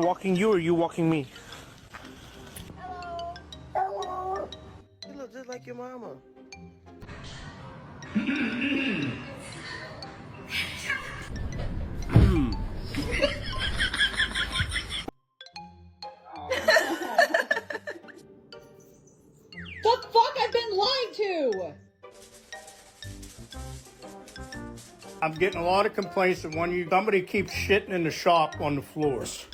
walking you or you walking me? You look just like your mama. The fuck I've been lied to! I'm getting a lot of complaints that when somebody keeps shitting in the shop on the floors.